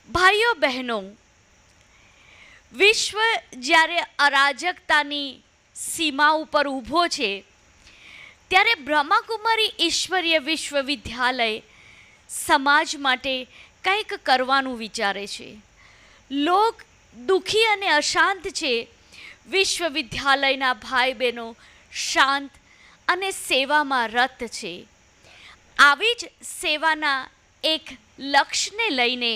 ભાઈઓ બહેનો, વિશ્વ જ્યારે અરાજકતાની સીમા ઉપર ઊભો છે ત્યારે બ્રહ્માકુમારી ઈશ્વરીય વિશ્વવિદ્યાલય સમાજ માટે કંઈક કરવાનું વિચારે છે. લોક દુઃખી અને અશાંત છે. વિશ્વવિદ્યાલયના ભાઈ બહેનો શાંત અને સેવામાં રત છે. આવી જ સેવાના એક લક્ષ્યને લઈને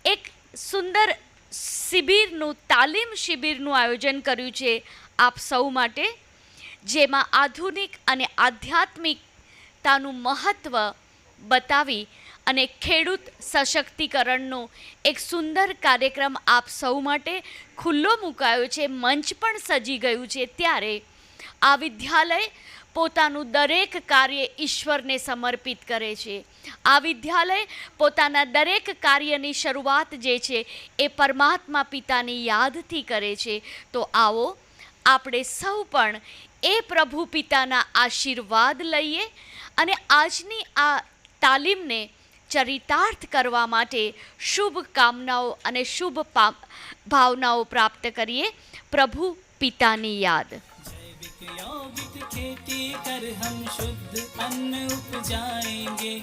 એક સુંદર શિબિરનું, તાલીમ શિબિરનું આયોજન કર્યું છે આપ સૌ માટે, જેમાં આધુનિક અને આધ્યાત્મિકતાનું મહત્ત્વ બતાવી અને ખેડૂત સશક્તિકરણનો એક સુંદર કાર્યક્રમ આપ સૌ માટે ખુલ્લો મુકાયો છે. મંચ પણ સજી ગયું છે. ત્યારે આ વિદ્યાલય પોતાનું દરેક કાર્ય ઈશ્વરને સમર્પિત કરે છે. આ વિદ્યાલય પોતાના દરેક કાર્યની શરૂઆત જે છે એ પરમાત્મા પિતાની યાદથી કરે છે. તો આવો આપણે સૌ પણ એ પ્રભુ પિતાના આશીર્વાદ લઈએ અને આજની આ તાલીમને ચરિતાર્થ કરવા માટે શુભ કામનાઓ અને શુભ ભાવનાઓ પ્રાપ્ત કરીએ. પ્રભુ પિતાની યાદ. यौगिक खेती कर हम शुद्ध अन्न उपजाएंगे,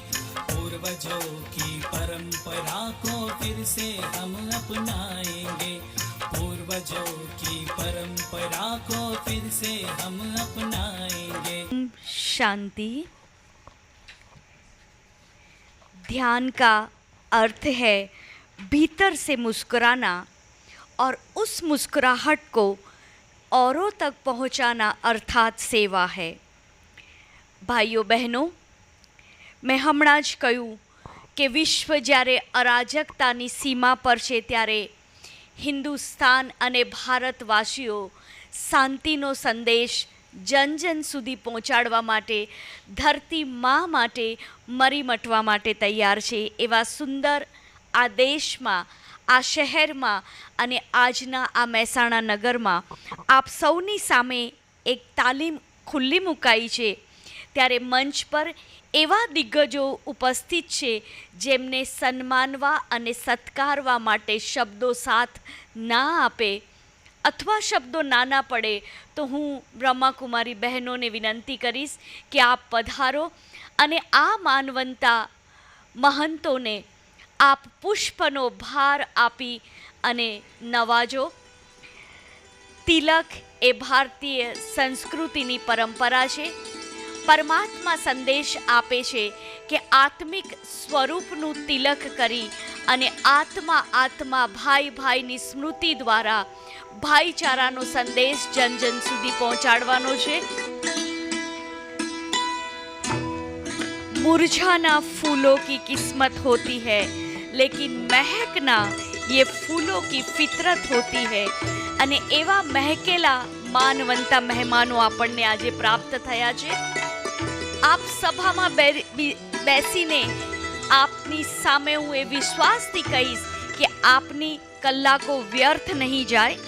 पूर्वजों की परंपरा को फिर से हम अपनाएंगे, पूर्वजों की परंपरा को फिर से हम अपनाएंगे. शांति. ध्यान का अर्थ है भीतर से मुस्कुराना और उस मुस्कुराहट को औरों तक पहुंचाना, अर्थात सेवा है. भाइयों बहनों, મેં હમણાં જ કહ્યું કે વિશ્વ જ્યારે અરાજકતાની સીમા પર છે ત્યારે હિન્દુસ્તાન અને ભારતવાસીઓ શાંતિનો સંદેશ જન જન સુધી પહોંચાડવા માટે, ધરતી મા માટે મરી મટવા માટે તૈયાર છે. એવા સુંદર આ દેશમાં, આ શહેરમાં અને આજના આ મહેસાણા નગરમાં આપ સૌની સામે એક તાલીમ ખુલ્લી મુકાઈ છે. ત્યારે મંચ પર એવા દિગ્ગજો ઉપસ્થિત છે જેમને સન્માનવા અને સત્કારવા માટે શબ્દો સાથ ના આપે અથવા શબ્દો નાના પડે તો હું બ્રહ્માકુમારી બહેનોને વિનંતી કરીશ કે આપ પધારો અને આ માનવંતા મહંતોને આપ પુષ્પનો ભાર આપી અને નવાજો. તિલક એ ભારતીય સંસ્કૃતિની પરંપરા છે. પરમાત્મા સંદેશ આપે છે કે આત્મિક સ્વરૂપનું તિલક કરી અને આત્મા ભાઈ ભાઈની સ્મૃતિ દ્વારા ભાઈચારાનો સંદેશ જન જન સુધી પહોંચાડવાનો છે. मुरझाना फूलों की किस्मत होती है, लेकिन महकना ये फूलों की फितरत होती है. અને એવા મહેકેલા માનવંતા મહેમાનો આપણને આજે પ્રાપ્ત થયા છે. આપ સભામાં બેસીને આપની સામે હું એ વિશ્વાસથી કહીશ કે આપની કલાકો વ્યર્થ નહીં જાય.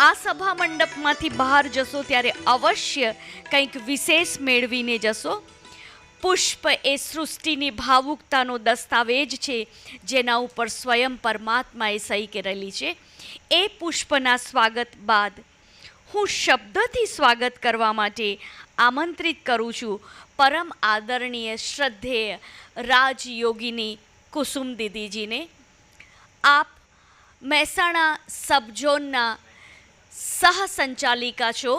આ સભા મંડપમાંથી બહાર જશો ત્યારે અવશ્ય કંઈક વિશેષ મેળવીને જશો. પુષ્પ એ સૃષ્ટિની ભાવુકતાનો દસ્તાવેજ છે જેના ઉપર સ્વયં પરમાત્માએ સહી કરેલી છે. એ પુષ્પના સ્વાગત બાદ હું શબ્દથી સ્વાગત કરવા માટે આમંત્રિત કરું છું પરમ આદરણીય શ્રદ્ધેય રાજયોગિની કુસુમ દીદીજીને. આપ મહેસાણા સબઝોનના સહસંચાલિકા છો.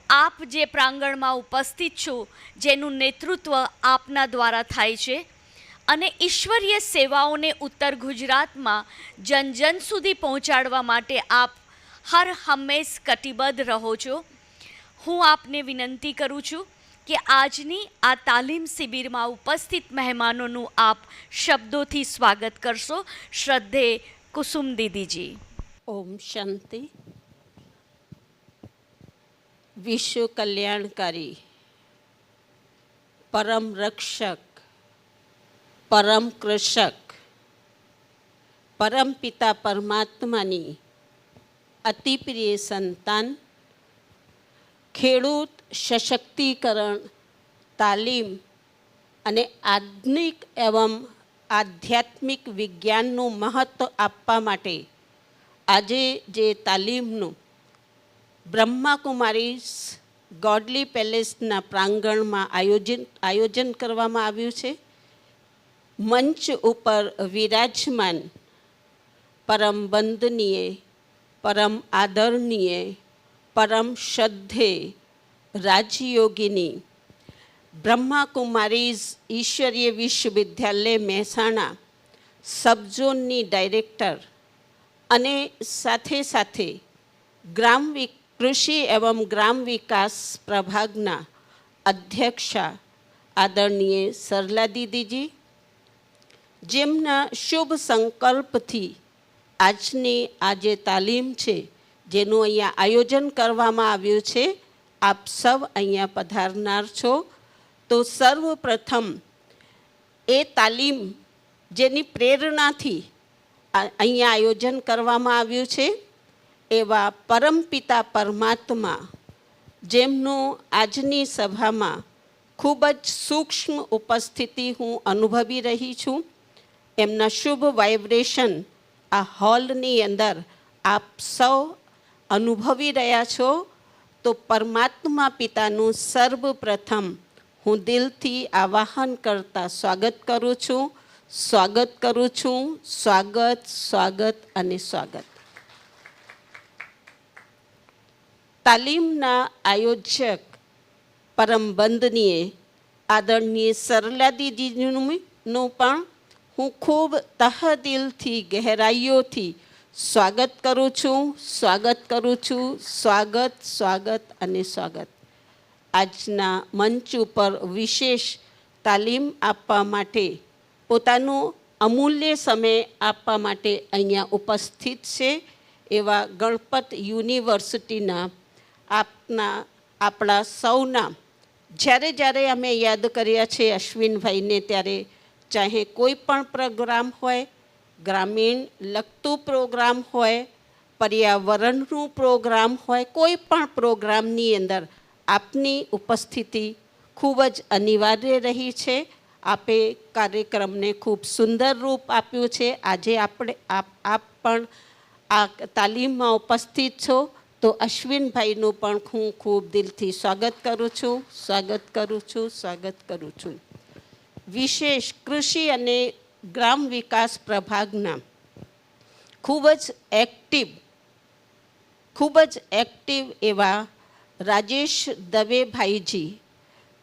આપ જે પ્રાંગણમાં ઉપસ્થિત છો જેનું નેતૃત્વ આપના દ્વારા થાય છે અને ઈશ્વરીય સેવાઓને ઉત્તર ગુજરાતમાં જન જન સુધી પહોંચાડવા માટે આપ હર હંમેશ કટિબદ્ધ રહો છો. હું આપને વિનંતી કરું છું કે આજની આ તાલીમ શિબિરમાં ઉપસ્થિત મહેમાનોનું આપ શબ્દોથી સ્વાગત કરશો. શ્રદ્ધેય કુસુમ દીદીજી. ઓમ શાંતિ. વિશ્વ કલ્યાણકારી, પરમ રક્ષક, પરમ કૃષક, પરમ પિતા પરમાત્માની અતિ પ્રિય સંતાન, ખેડૂત સશક્તિકરણ તાલીમ અને આધુનિક એવં આધ્યાત્મિક વિજ્ઞાનનું મહત્ત્વ આપવા માટે આજે જે તાલીમનું બ્રહ્માકુમારી ગોડલી પેલેસના પ્રાંગણમાં આયોજન કરવામાં આવ્યું છે. મંચ ઉપર વિરાજમાન પરમ વંદનીય, પરમ આદરણીય, પરમ શ્રદ્ધેય રાજયોગિની બ્રહ્માકુમારીઝ ઈશ્વરીય વિશ્વવિદ્યાલય મહેસાણા સબઝોનની ડાયરેક્ટર અને સાથે સાથે કૃષિ એવં ગ્રામ વિકાસ પ્રભાગના અધ્યક્ષા આદરણીય સરલા દીદીજી, જેમના શુભ સંકલ્પથી આજની આ જે તાલીમ છે જેનું અહીંયા આયોજન કરવામાં આવ્યું છે, આપ સૌ અહીંયા પધારનાર છો. તો સર્વપ્રથમ એ તાલીમ જેની પ્રેરણાથી અહીંયા આયોજન કરવામાં આવ્યું છે એવા પરમપિતા પરમાત્મા, જેમનું આજની સભામાં ખૂબ જ સૂક્ષ્મ ઉપસ્થિતિ હું અનુભવી રહી છું. એમના શુભ વાઇબ્રેશન આ હોલની અંદર આપ સૌ અનુભવી રહ્યા છો. તો પરમાત્મા પિતાનું સર્વપ્રથમ હું દિલથી આવાહન કરતા સ્વાગત કરું છું, સ્વાગત કરું છું, સ્વાગત, સ્વાગત અને સ્વાગત. તાલીમના આયોજક પરમ વંદનીય આદરણીય સરલા દીદીજીનું પણ હું ખૂબ તહદિલથી ગહેરાઈઓથી સ્વાગત કરું છું, સ્વાગત કરું છું, સ્વાગત, સ્વાગત અને સ્વાગત. આજના મંચ ઉપર વિશેષ તાલીમ આપવા માટે પોતાનું અમૂલ્ય સમય આપવા માટે અહીંયા ઉપસ્થિત છે એવા ગણપત યુનિવર્સિટીના આપણા સૌના જ્યારે જ્યારે અમે યાદ કર્યા છે અશ્વિનભાઈને, ત્યારે ચાહે કોઈ પણ પ્રોગ્રામ હોય, ગ્રામીણ લગતું પ્રોગ્રામ હોય, પર્યાવરણનું પ્રોગ્રામ હોય, કોઈ પણ પ્રોગ્રામની અંદર આપની ઉપસ્થિતિ ખૂબ જ અનિવાર્ય રહી છે. આપે કાર્યક્રમને ખૂબ સુંદર રૂપ આપ્યું છે. આજે આપ પણ આ તાલીમમાં ઉપસ્થિત છો તો અશ્વિનભાઈનું પણ હું ખૂબ દિલથી સ્વાગત કરું છું, સ્વાગત કરું છું, સ્વાગત કરું છું. વિશેષ કૃષિ અને ગ્રામ વિકાસ પ્રભાગના ખૂબ જ એક્ટિવ એવા રાજેશ દવેભાઈજી,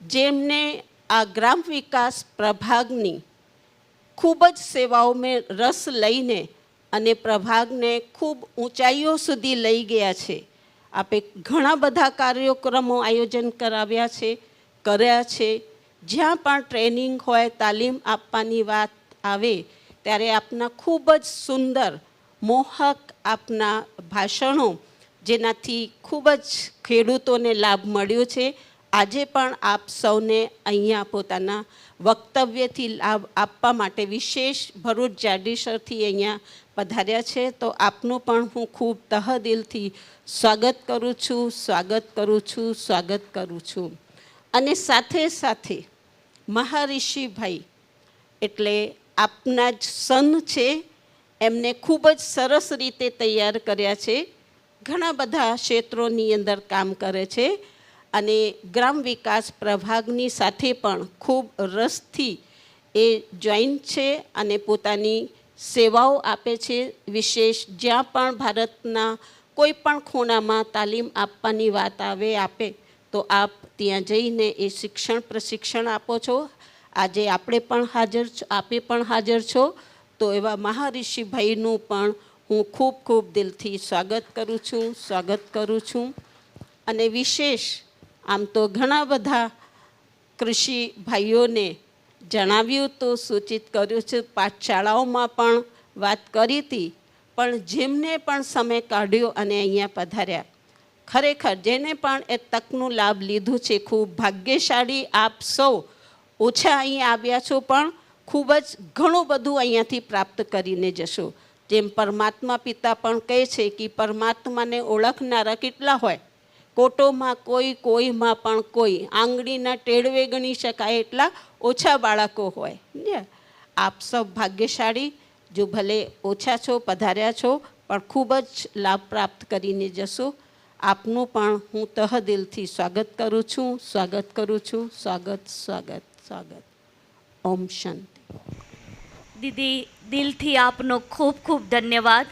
જેમને આ ગ્રામ વિકાસ પ્રભાગની ખૂબ જ સેવાઓમાં રસ લઈને અને પ્રભાગને ખૂબ ઊંચાઈઓ સુધી લઈ ગયા છે. આપે ઘણા બધા કાર્યક્રમો આયોજન કર્યા છે. જ્યાં પણ ટ્રેનિંગ હોય, તાલીમ આપવાની વાત આવે ત્યારે આપના ખૂબ જ સુંદર મોહક આપના ભાષણો, જેનાથી ખૂબ જ ખેડૂતોને લાભ મળ્યો છે. આજે પણ આપ સૌને અહીંયા પોતાના વક્તવ્યથી લાભ આપવા માટે વિશેષ ભરૂચ જાડેશ્વરથી અહીંયા પધાર્યા છે. તો આપનું પણ હું ખૂબ તહદિલથી સ્વાગત કરું છું, સ્વાગત કરું છું, સ્વાગત કરું છું. અને સાથે સાથે મહારિષિભાઈ એટલે આપના જ સન છે, એમને ખૂબ જ સરસ રીતે તૈયાર કર્યા છે. ઘણા બધા ક્ષેત્રોની અંદર કામ કરે છે અને ગ્રામ વિકાસ પ્રભાગની સાથે પણ ખૂબ રસથી એ જોઈન છે અને પોતાની સેવાઓ આપે છે. વિશેષ જ્યાં પણ ભારતના કોઈ પણ ખૂણામાં તાલીમ આપવાની વાત આપે તો આપ ત્યાં જઈને એ પ્રશિક્ષણ આપો છો. આજે આપે પણ હાજર છો. તો એવા મહારિષિભાઈનું પણ હું ખૂબ ખૂબ દિલથી સ્વાગત કરું છું, સ્વાગત કરું છું. અને વિશેષ આમ તો ઘણા બધા કૃષિ ભાઈઓને જણાવ્યું તો સૂચિત કર્યું છે, પાઠશાળાઓમાં પણ વાત કરી હતી, પણ જેમને પણ સમય કાઢ્યો અને અહીંયા પધાર્યા, ખરેખર જેને પણ એ તકનું લાભ લીધું છે, ખૂબ ભાગ્યશાળી આપ સૌ. ઓછા અહીં આવ્યા છો પણ ખૂબ જ ઘણું બધું અહીંયાથી પ્રાપ્ત કરીને જશો. જેમ પરમાત્મા પિતા પણ કહે છે કે પરમાત્માને ઓળખનારા કેટલા હોય, કોટોમાં કોઈ, કોઈમાં પણ કોઈ, આંગળીના ટેડવે ગણી શકાય એટલા ઓછા બાળકો હોય. આપ સૌ ભાગ્યશાળી, જો ભલે ઓછા છો, પધાર્યા છો, પણ ખૂબ જ લાભ પ્રાપ્ત કરીને જશો. આપનું પણ હું તહદિલથી સ્વાગત કરું છું, સ્વાગત કરું છું, સ્વાગત સ્વાગત સ્વાગત. ઓમ શાંતિ. દીદી, દિલથી આપનો ખૂબ ખૂબ ધન્યવાદ.